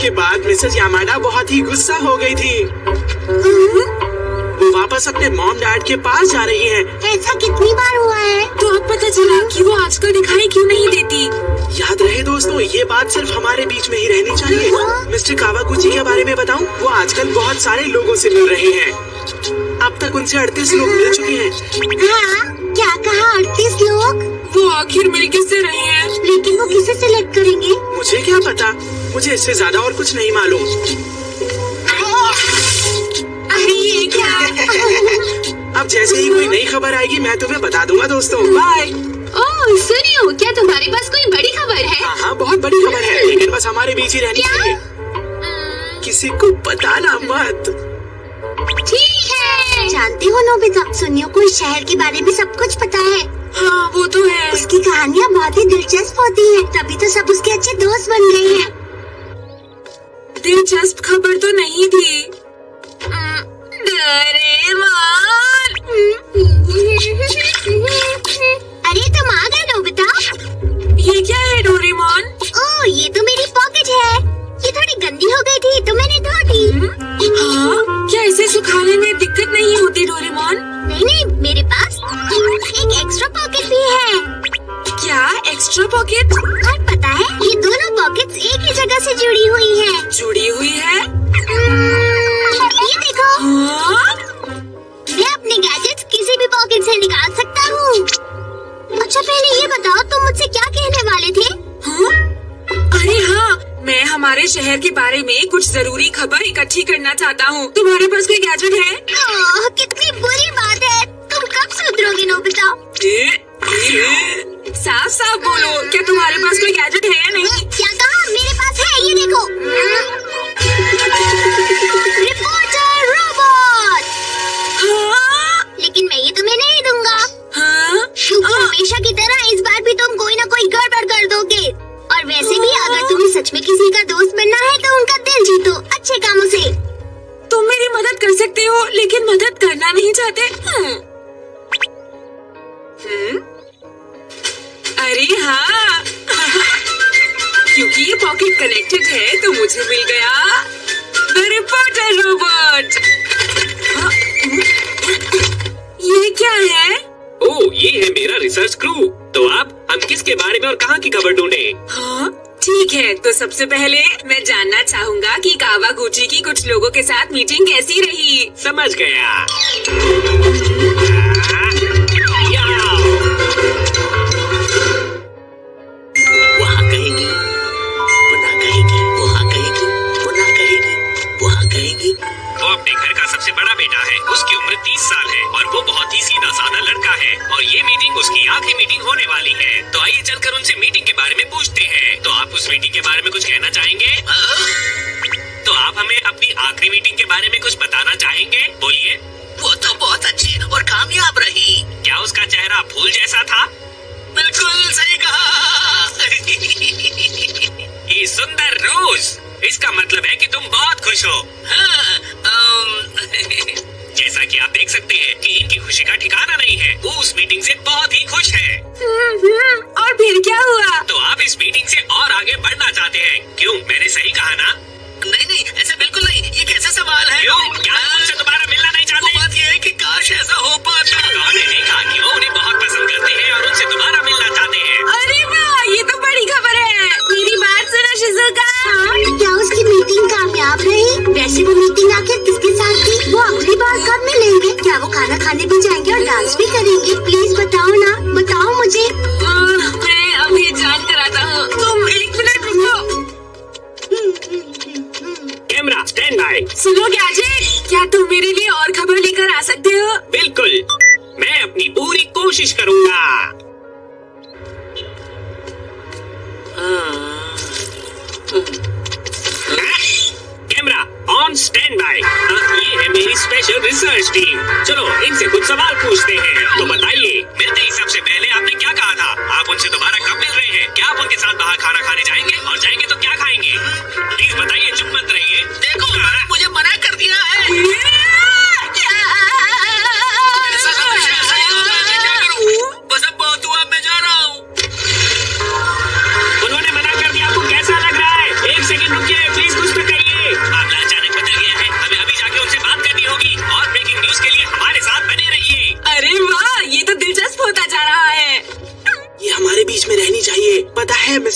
उसके बाद Mrs Yamada बहुत ही गुस्सा हो गई थी। वो वापस अपने मॉम डैड के पास जा रही है। ऐसा कितनी बार हुआ है? तो अब पता चला कि वो आजकल दिखाई क्यों नहीं देती। याद रहे दोस्तों, ये बात सिर्फ हमारे बीच में ही रहनी चाहिए। मिस्टर कावागुची के बारे में बताऊं, वो आजकल बहुत सारे लोगों से मिल रहे हैं। अब तक उनसे 38 लोग मिल चुके हैं। हाँ, क्या कहा 38 लोग? वो आखिर मिल किससे रहे हैं? लेकिन वो किसे सिलेक्ट करेंगे? मुझे क्या पता, मुझे इससे ज्यादा और कुछ नहीं मालूम। अरे ये क्या? अब जैसे ही कोई नई खबर आएगी मैं तुम्हें बता दूंगा दोस्तों। बाय। ओह सुनियो, क्या तुम्हारे पास कोई बड़ी खबर है? हाँ, बहुत बड़ी खबर है, लेकिन बस हमारे बीच ही रहनी चाहिए। किसी को बताना मत। ठीक है। जानती हो नोबिता, सुनियो को इस शहर के बारे में सब कुछ पता है। हाँ वो तो है। उसकी कहानियाँ बहुत ही दिलचस्प होती हैं, तभी तो सब उसके अच्छे दोस्त बन गए हैं। दिलचस्प खबर तो नहीं थी। अरे तुम आ गए नोबिता। ये क्या है डोरेमोन? ओह, ये तो मेरी पॉकेट है। ये थोड़ी गंदी हो गई थी तो मैंने धो दी। हाँ, क्या इसे सुखाने में दिक्कत नहीं होती डोरेमोन? नहीं, मेरे पास एक एक्स्ट्रा पॉकेट भी है। क्या एक्स्ट्रा पॉकेट? और पता है, ये दोनों पॉकेट्स एक ही जगह से जुड़ी हुई है। जुड़ी हुई है? ये देखो। हाँ? मैं अपने गैजेट्स किसी भी पॉकेट से निकाल सकता हूँ। अच्छा, पहले ये बताओ, तुम मुझसे क्या कहने वाले थे? हाँ? अरे हाँ, मैं हमारे शहर के बारे में कुछ जरूरी खबर इकट्ठी करना चाहता हूँ। तुम्हारे पास कोई गैजेट है? ओह, कितनी बुरी बात है। तुम कब सुधरोगे नोबिता? साफ साफ बोलो, क्या तुम्हारे पास कोई गैजेट है या नहीं? क्या कहा? मेरे पास है, ये देखो। Reporter robot. हाँ? लेकिन मैं ये तुम्हें नहीं दूंगा। हाँ? क्योंकि हमेशा की तरह इस बार भी तुम कोई ना कोई गड़बड़ कर दोगे। और वैसे भी अगर तुम्हें सच में किसी का दोस्त बनना है तो उनका दिल जीतो अच्छे कामों से। तुम मेरी मदद कर सकते हो, लेकिन मदद करना नहीं चाहते। अरे हाँ, क्योंकि ये पॉकेट कनेक्टेड है तो मुझे मिल गया द रिपोर्टर रोबोट। ये क्या है? ओह, ये है मेरा रिसर्च क्रू। तो आप हम किसके बारे में और कहाँ की खबर ढूंढे? हाँ ठीक है, तो सबसे पहले मैं जानना चाहूँगा कि कावागुची की कुछ लोगों के साथ मीटिंग कैसी रही। समझ गया। वहाँ कहेगी, पुनः कहेगी, वहाँ कहेगी, पुनः कहेगी, वहाँ कहेगी। वो अपने घर का सबसे बड़ा बेटा है। उसकी उम्र 30 साल है और वो बहुत ही सीधा साधा लड़का है। और ये मीटिंग उसकी आखिरी मीटिंग होने वाली है। तो आइए चलकर उनसे मीटिंग के बारे में पूछते हैं। तो आप उस मीटिंग के बारे में कुछ कहना चाहेंगे? तो आप हमें अपनी आखिरी मीटिंग के बारे में कुछ बताना चाहेंगे? बोलिए। वो तो बहुत अच्छी और कामयाब रही। क्या उसका चेहरा फूल जैसा था? बिल्कुल सही कहा। ये सुंदर रोज, इसका मतलब है कि तुम बहुत खुश हो। हाँ, जैसा कि आप देख सकते हैं कि इनकी खुशी का ठिकाना नहीं है। वो उस मीटिंग से बहुत ही खुश है। और फिर क्या हुआ? तो आप इस मीटिंग से और आगे बढ़ना चाहते हैं, क्यों? मैंने सही कहा ना? नहीं, ऐसा बिल्कुल नहीं। ये कैसा सवाल है? क्यों? क्या उनसे दोबारा मिलना नहीं चाहते? बात ये है कि काश ऐसा हो पाता। उन्होंने नहीं कहा कि वो उन्हें बहुत पसंद करते हैं और उनसे दोबारा मिलना चाहते हैं। अरे वाह, ये तो बड़ी खबर है। मेरी बात सुनो शिजुका। क्या उसकी मीटिंग कामयाब रही? वैसे वो मीटिंग आखिर किसके साथ थी? वो अगली बार कब मिलेंगे? क्या वो खाना खाने भी जाएंगे और डांस भी करेंगे? प्लीज बताओ ना, बताओ मुझे। मैं अभी जान कर आता हूँ। तुम 1 मिनट रुको। Camera stand by. सुनो गैजेट, क्या तुम मेरे लिए और खबर लेकर आ सकते हो? बिल्कुल, मैं अपनी पूरी कोशिश करूँगा। Camera on stand by. ये है मेरी स्पेशल रिसर्च टीम। चलो इनसे कुछ सवाल पूछते हैं। तो बताइए, मिलते ही सबसे पहले आपने क्या कहा था? आप उनसे दोबारा कब मिल रहे हैं? क्या आप उनके साथ बाहर खाना खाने जाएंगे? और जाएंगे तो क्या खाएंगे? प्लीज बताइए, चुप मत रहिए। देखो मुझे मना कर दिया है। बस अब बहुत हुआ, मैं जा रहा हूँ। उन्होंने मना कर दिया, आपको कैसा लग रहा है? 1 सेकंड रुकिए प्लीज, कुछ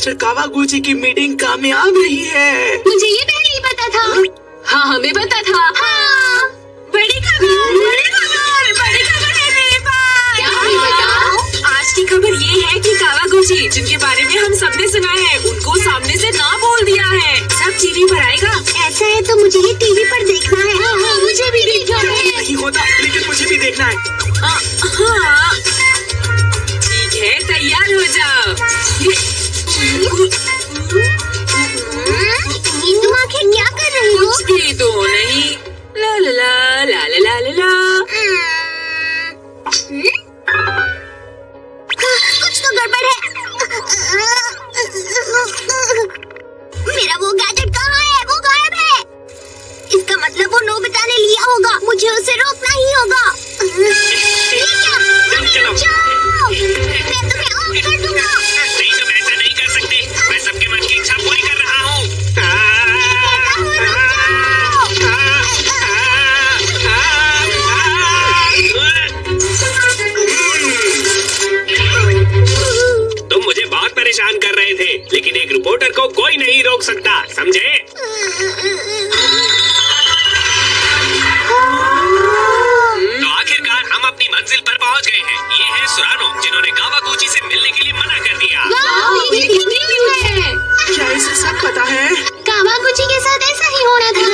मिस्टर कावागुची की मीटिंग कामयाब रही है। मुझे ये पहले ही पता था। हाँ हमें पता था। हाँ, बड़ी खबर है मेरे पास। क्या है बताओ? आज की खबर ये है कि कावागुची जिनके बारे में हम सबने सुना है उनको सामने से ना बोल दिया है। सब टीवी पर आएगा। ऐसा है तो मुझे ये टीवी पर देखना है। हाँ मुझे भी देखना है। नहीं होता, लेकिन मुझे भी देखना है। हाँ ठीक है, तैयार हो जाओ। ये तुम आखिर क्या कर रही हो? कुछ भी तो नहीं। ला ला ला ला ला ला ला ला। कुछ तो गड़बड़ है। मेरा वो गैजेट कहाँ है? वो गायब है। इसका मतलब वो नोबिता ने लिया होगा। मुझे उसे रोकना ही होगा। ये क्या? चलो। जाओ। मैं तुम्हें ऑफ कर दूंगा। नहीं, तुम ऐसा नहीं कर सकते। मैं सबके मन की इच्छा पूरी कर रहा हूँ। तुम मुझे बहुत परेशान कर रहे थे, लेकिन एक रिपोर्टर को कोई नहीं रोक सकता, समझे? तो आखिरकार हम अपनी मंजिल पर पहुंच गए हैं। ये है सुरानो, जिन्होंने कावागुची से मिलने के लिए मना कर दिया। वाह, ये कितनी न्यूज़ है। क्या इसे सब पता है? कावागुची के साथ ऐसा ही होना था।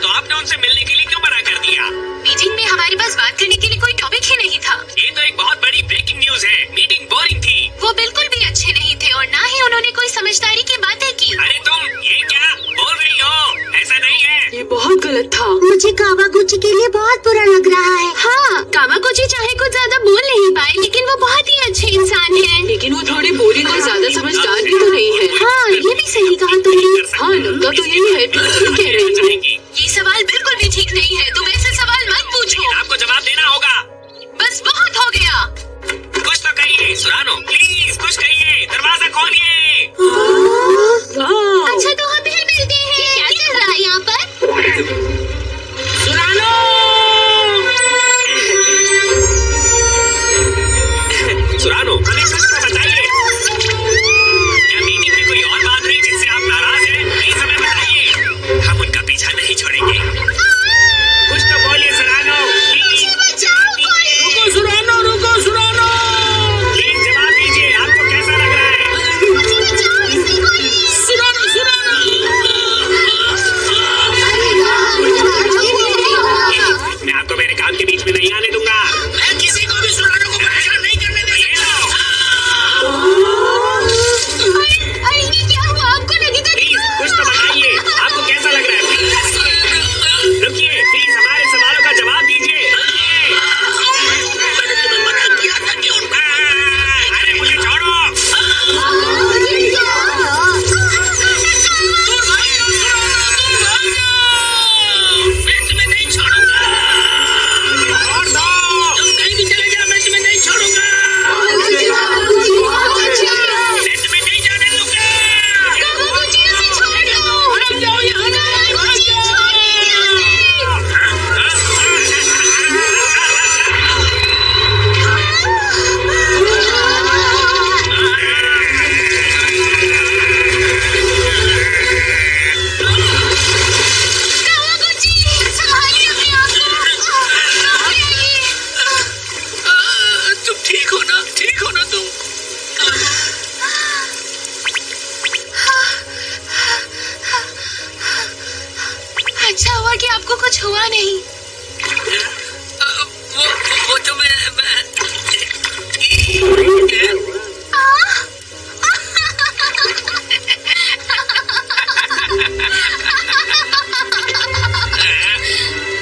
तो आपने उनसे मिलने के लिए क्यों मना कर दिया? मीटिंग में हमारे पास बात करने के लिए कोई टॉपिक ही नहीं था। ये तो एक बहुत बड़ी ब्रेकिंग न्यूज है। मीटिंग बोरिंग थी। वो बिल्कुल भी अच्छे नहीं थे और ना ही उन्होंने कोई समझदारी की बातें की। अरे तुम ये क्या बोल रही हो? ऐसा नहीं है। ये बहुत गलत था। मुझे कावागुची के लिए बहुत बुरा लग रहा है। हाँ कावागुची चाहे कुछ ज्यादा बोल नहीं पाए लेकिन वो बहुत ही अच्छे इंसान हैं। लेकिन वो थोड़े बोरिंग और ज्यादा समझदार भी तो नहीं है। हाँ ये भी सही कहा तुमने। हाँ लगता तो यही है। तुम ठीक कह रही हो। चाहेंगी? ये सवाल बिल्कुल भी ठीक नहीं है। तुम ऐसे सवाल मत पूछो। आपको जवाब देना होगा। बस बहुत हो गया। कुछ तो कहिए सुरानो, प्लीज कुछ कहिए। दरवाजा खोलिए। वाह। अच्छा तो हम फिर मिलते हैं। क्या चल रहा है यहाँ पर? सुरानो! सुरानो, हमें कुछ तो बताइए। क्या मीटिंग में कोई और बात हुई जिससे आप नाराज हैं? प्लीज हमें बताइए। हम उनका पीछा नहीं छोड़ेंगे। कुछ तो बोलिए सुरानो, प्लीज। रुको सुरानो, रुको सुरानो। प्लीज जवाब दीजिए, आपको कैसा लग रहा है? सुरानो, सुरानो। मैं आपको मेरे काम के बीच में नहीं आने दूंगा। मैं किसी को भी सुरानो को परेशान नहीं करने दे सकता। अरे ये क्या हुआ? आपको लगी तो प्लीज कुछ तो बताइए, आपको कैसा लग रहा है? प्लीज रुकिए, प्लीज हमारे सवालों का जवाब दीजिए। मैंने तुम्हें मना किया था कि अरे मुझे छोड़ो। मैं तुम्हें नहीं छोड़ूंगा। छोड़ दो। तुम कहीं भी चले जाओ, मैं तुम्हें नहीं छोड़ूंगा। मैं तुम्हें नहीं जाने दूंगा। भाग जाओ यहाँ से, भाग जाओ। तुम ठीक हो ना? ठीक हो ना तुम? अच्छा हुआ कि आपको कुछ हुआ नहीं। वो तो मैं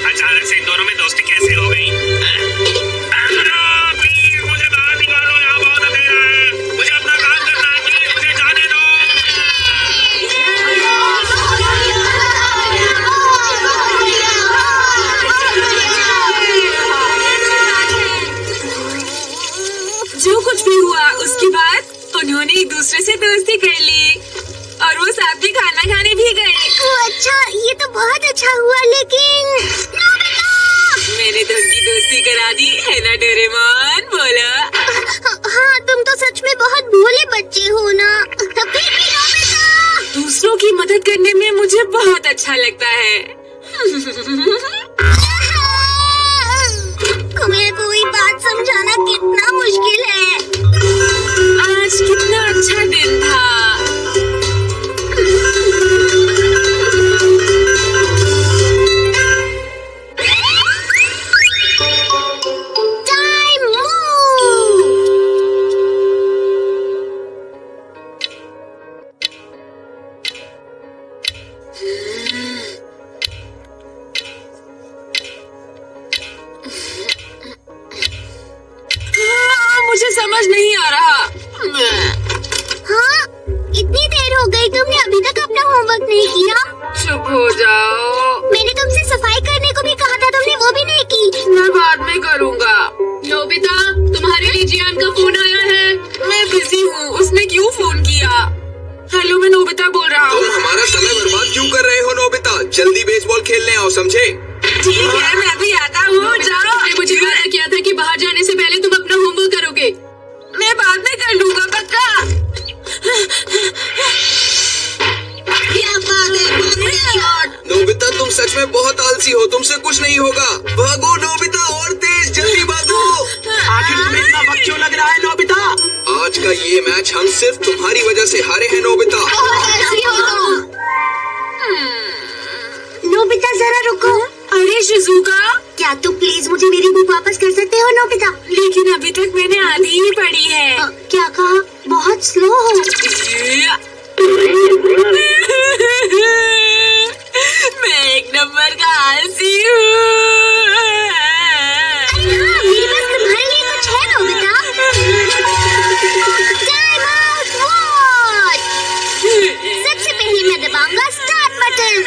अचानक से इन दोनों में दोस्ती कैसे हो गई? प्लीज मुझे बाहर निकालो, यहाँ बहुत अंधेरा है। मुझे अपना काम करना है, प्लीज मुझे जाने दो। जो कुछ भी हुआ उसके बाद उन्होंने एक दूसरे से दोस्ती कर ली और वो साथ में खाना खाने भी गए। अच्छा ये तो बहुत अच्छा हुआ लेकिन मैंने तो उनकी दोस्ती करा दी है ना डोरेमोन? बोला। हाँ तुम तो सच में बहुत भोले बच्चे हो ना। फिर भी नोबिता। दूसरों की मदद करने में मुझे बहुत अच्छा लगता है। तुम्हें कोई बात समझाना कितना मुश्किल है। आज कितना अच्छा दिन था। Time move. मुझे समझ नहीं आ रहा। हाँ, इतनी देर हो गई, तुमने अभी तक अपना होमवर्क नहीं किया। चुप हो जाओ। मैंने तुमसे सफाई करने को भी कहा था, तुमने वो भी नहीं की। मैं बाद में करूँगा। नोबिता, तुम्हारे लिए जियान का फोन आया है। मैं बिजी हूँ। उसने क्यों फोन किया? हेलो, मैं नोबिता बोल रहा तुम हूँ। हमारा समय बर्बाद क्यों कर रहे हो नोबिता? जल्दी बेसबॉल खेलने आओ, समझे? ठीक है, मैं भी आता हूँ। जाओ। तुमने मुझे वादा किया था कि बाहर जाने से पहले तुम अपना होमवर्क करोगे। मैं बाद में कर लूँगा, पक्का। क्या बात है, नोबिता तुम सच में बहुत आलसी हो, तुमसे कुछ नहीं होगा। भागो नोबिता, और तेज, जल्दी भागो। आखिर तुम्हें इतना वक्त क्यों लग रहा है नोबिता? आज का ये मैच हम सिर्फ तुम्हारी वजह से हारे हैं नोबिता। नोबिता जरा रुको। अरे शिजुका, क्या तुम प्लीज मुझे मेरी बुक वापस कर सकते हो नोबिता? लेकिन अभी तक मैंने आधी ही पढ़ी है। क्या कहा? बहुत स्लो हो। मैं एक नंबर का आलसी हूँ। हाँ, मेरे पास तुम्हारे लिए कुछ है नोबिता। Time out watch. सबसे पहले मैं दबाऊंगा स्टार्ट बटन।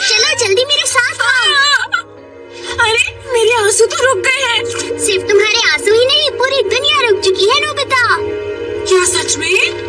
चलो जल्दी मेरे साथ आओ। अरे, मेरे आंसू तो रुक गए हैं। सिर्फ तुम्हारे आंसू ही नहीं, पूरी दुनिया रुक चुकी है नोबिता। क्या सच में?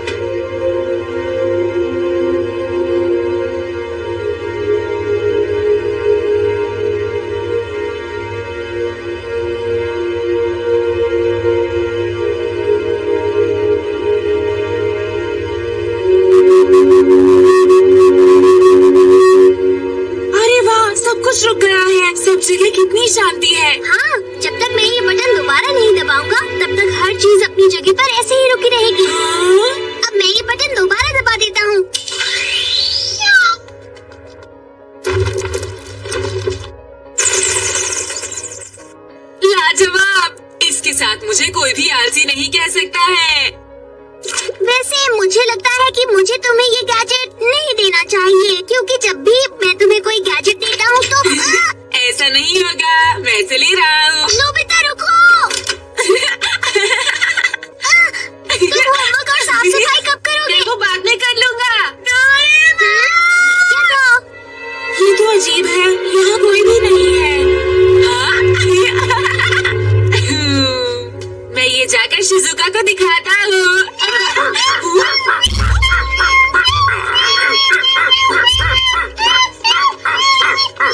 अरे वाह, सब कुछ रुक गया है। सब जगह कितनी शांति है। हाँ, जब तक मैं ये बटन दोबारा नहीं दबाऊंगा तब तक हर चीज अपनी जगह पर ऐसे ही रुकी रहेगी। हाँ? अब मैं ये बटन दोबारा दबा देता हूँ। लाजवाब। इसके साथ मुझे कोई भी आलसी नहीं कह सकता है। वैसे मुझे लगता है कि मुझे तुम्हें ये गैजेट नहीं देना चाहिए, क्योंकि जब भी मैं तुम्हें कोई गैजेट देता हूँ तो ऐसा नहीं होगा। मैं इसे ले रहा हूँ। नोबिता रुको। तुम होमवर्क और साफ सफाई कब करोगे? मैं वो बाद में कर लूँगा। क्या कहो? ये तो अजीब है, यहाँ कोई भी नहीं है। हाँ? मैं ये जाकर शिजुका को दिखाता हूँ।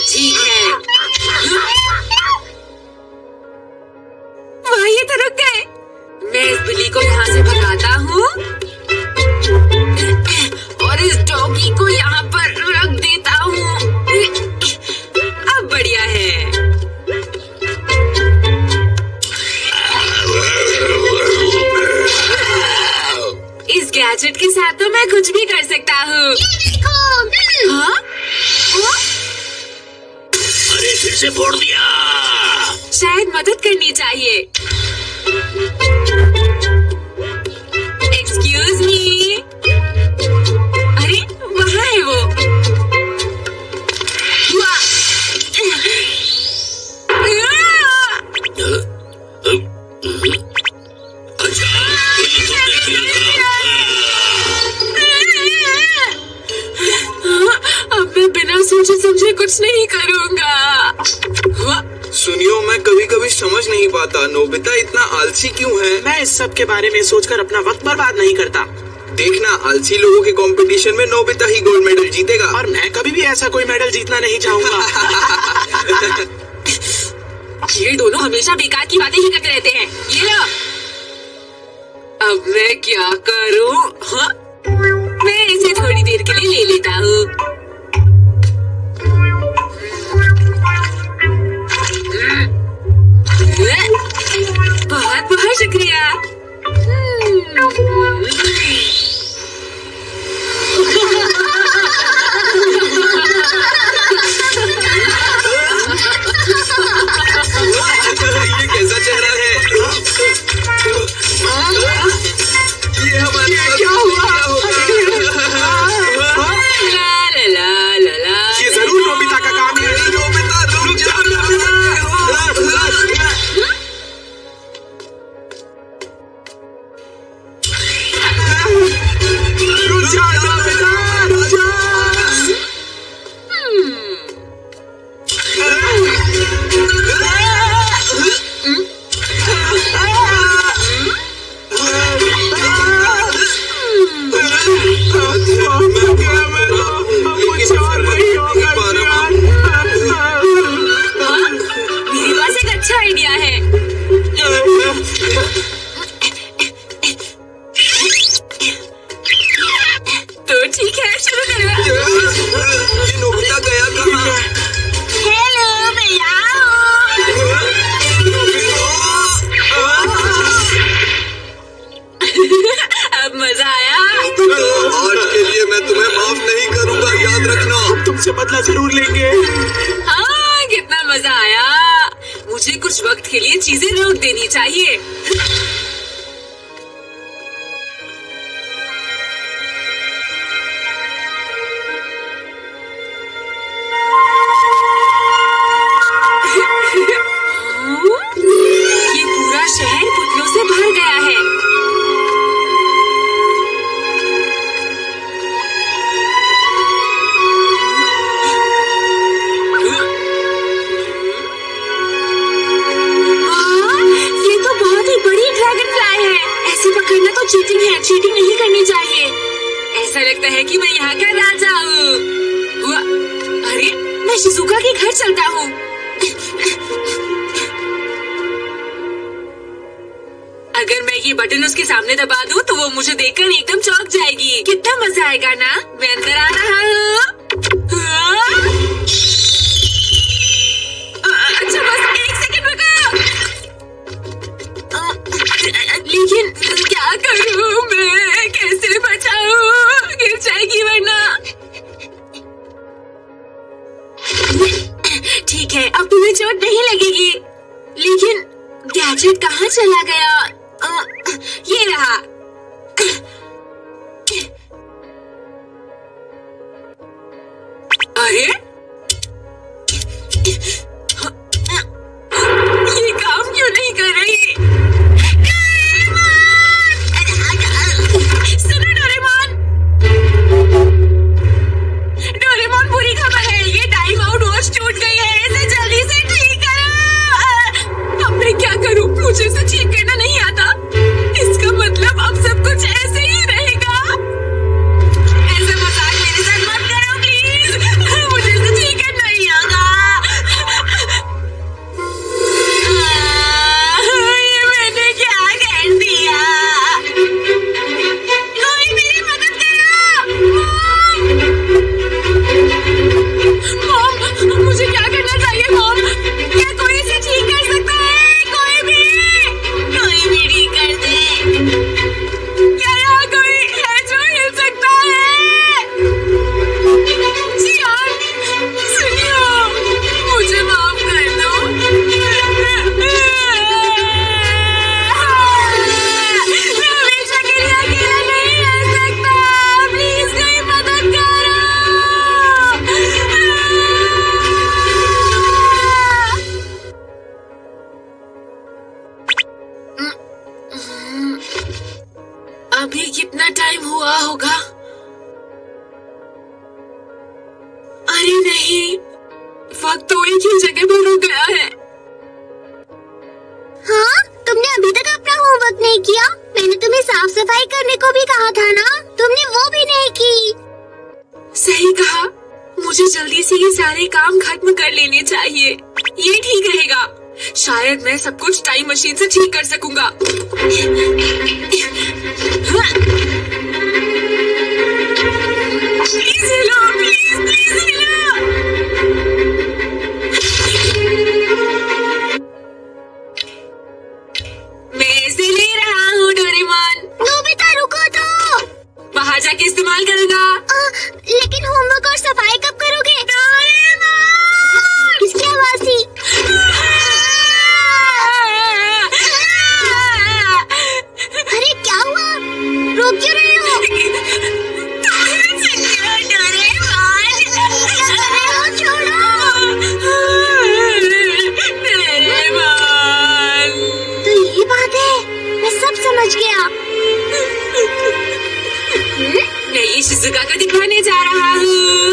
ठीक है। वाह, ये तो रुक गए। मैं इस बिल्ली को यहाँ से भगाता हूँ और इस डॉगी को यहाँ पर रख देता हूँ। अब बढ़िया है। इस गैजेट के साथ तो मैं कुछ भी कर सकता हूँ। हाँ? अरे फिर से फोड़ दिया। शायद मदद करनी चाहिए। Excuse me. अरे, वहाँ है वो। वाह! अच्छा, ये तुमने खेला। अब मैं बिना सोचे समझे कुछ नहीं करूँगा। सुनियो, मैं कभी कभी समझ नहीं पाता नोबिता इतना आलसी क्यों है। मैं इस सब के बारे में सोचकर अपना वक्त बर्बाद नहीं करता। देखना, आलसी लोगों के कंपटीशन में नोबिता ही गोल्ड मेडल जीतेगा। और मैं कभी भी ऐसा कोई मेडल जीतना नहीं चाहूँगा। ये दोनों हमेशा बेकार की बातें ही करते रहते हैं। ये लो। अब मैं क्या करूं? हाँ? मैं इसे थोड़ी देर के लिए ले लेता हूँ। बहुत बहुत शुक्रिया। ये कैसा चेहरा है? ये हमारे साथ क्या हुआ? ला ला ला ला ला। ये जरूर नोबिता का काम है। नोबिता रुक जा। रुक जा नोबिता, रुक जा। मेरे पास एक अच्छा आइडिया है। तो ठीक है, शुरू करो। ये नोबिता गया कहाँ? हेलो, मैं यहाँ अब मजा आया। आज के लिए मैं तुम्हें माफ नहीं करूँगा, याद रखना। तुमसे बदला जरूर लेंगे। हाँ, कितना मजा आया। मुझे कुछ वक्त के लिए चीजें रोक देनी चाहिए। ये पूरा शहर पुतलों से भर गया है। ये तो बहुत ही बड़ी ड्रैगन फ्लाई है। ऐसे पकड़ना तो चीटिंग है। चीटिंग नहीं करनी चाहिए। ऐसा लगता है कि मैं यहाँ का राजा हूँ। अरे, मैं शिजुका के घर चलता हूँ। अगर मैं ये बटन उसके सामने दबा दूं, तो वो मुझे देखकर एकदम चौंक जाएगी। कितना मजा आएगा ना? मैं अंदर आ रहा हूँ। अच्छा, बस एक सेकंड रुको। लेकिन क्या करूँ मैं? कैसे बचाऊँ? गिर जाएगी वरना। ठीक है, अब तुम्हें चोट नहीं लगेगी। लेकिन गैजेट कहाँ चला गया? ये रहा। अरे, ये काम क्यों नहीं कर रही? सुनो डोरेमोन। डोरेमोन, बुरी खबर है। ये टाइम आउट वॉच टूट गई है। इसे जल्दी से ठीक करो। अब मैं क्या करूं? मुझे इसे ठीक करना नहीं आता। इसका मतलब अब सब कुछ ऐसे ही रहेगा। ऐसे मजाक मेरे साथ मत करो प्लीज। मुझे इसे ठीक करना ही होगा। ये मैंने क्या कर दिया? कोई मेरी मदद करो। मॉम, मुझे क्या करना चाहिए मॉम? क्या कोई इसे ठीक कर सकता है? कोई भी ठीक कर दे। क्या यहाँ कोई है जो हिल सकता है? सियान, सुनियो, मुझे माफ कर दो। मैं हमेशा के लिए अकेला नहीं रह सकता। प्लीज कोई मदद करो। अभी कितना टाइम हुआ होगा? अरे नहीं, वक्त तो एक ही जगह पर रुक गया है। हाँ, तुमने अभी तक अपना होमवर्क नहीं किया। मैंने तुम्हें साफ सफाई करने को भी कहा था ना, तुमने वो भी नहीं की। सही कहा। मुझे जल्दी से ये सारे काम खत्म कर लेने चाहिए। ये ठीक रहेगा। शायद मैं सब कुछ टाइम मशीन से ठीक कर सकूंगा। प्लीज हिलो, प्लीज प्लीज हिलो। मैं इसे ले रहा हूँ डोरेमोन। नोबिता रुको तो। बाहर जाके इस्तेमाल करूंगा। लेकिन होमवर्क और सफाई कब करोगे? डोरेमोन! किसकी आवाज थी? अरे क्या हुआ? रो क्यों रहे हो? तो ये बात है, मैं सब समझ गया। मैं ये शिजुका को दिखाने जा रहा हूँ।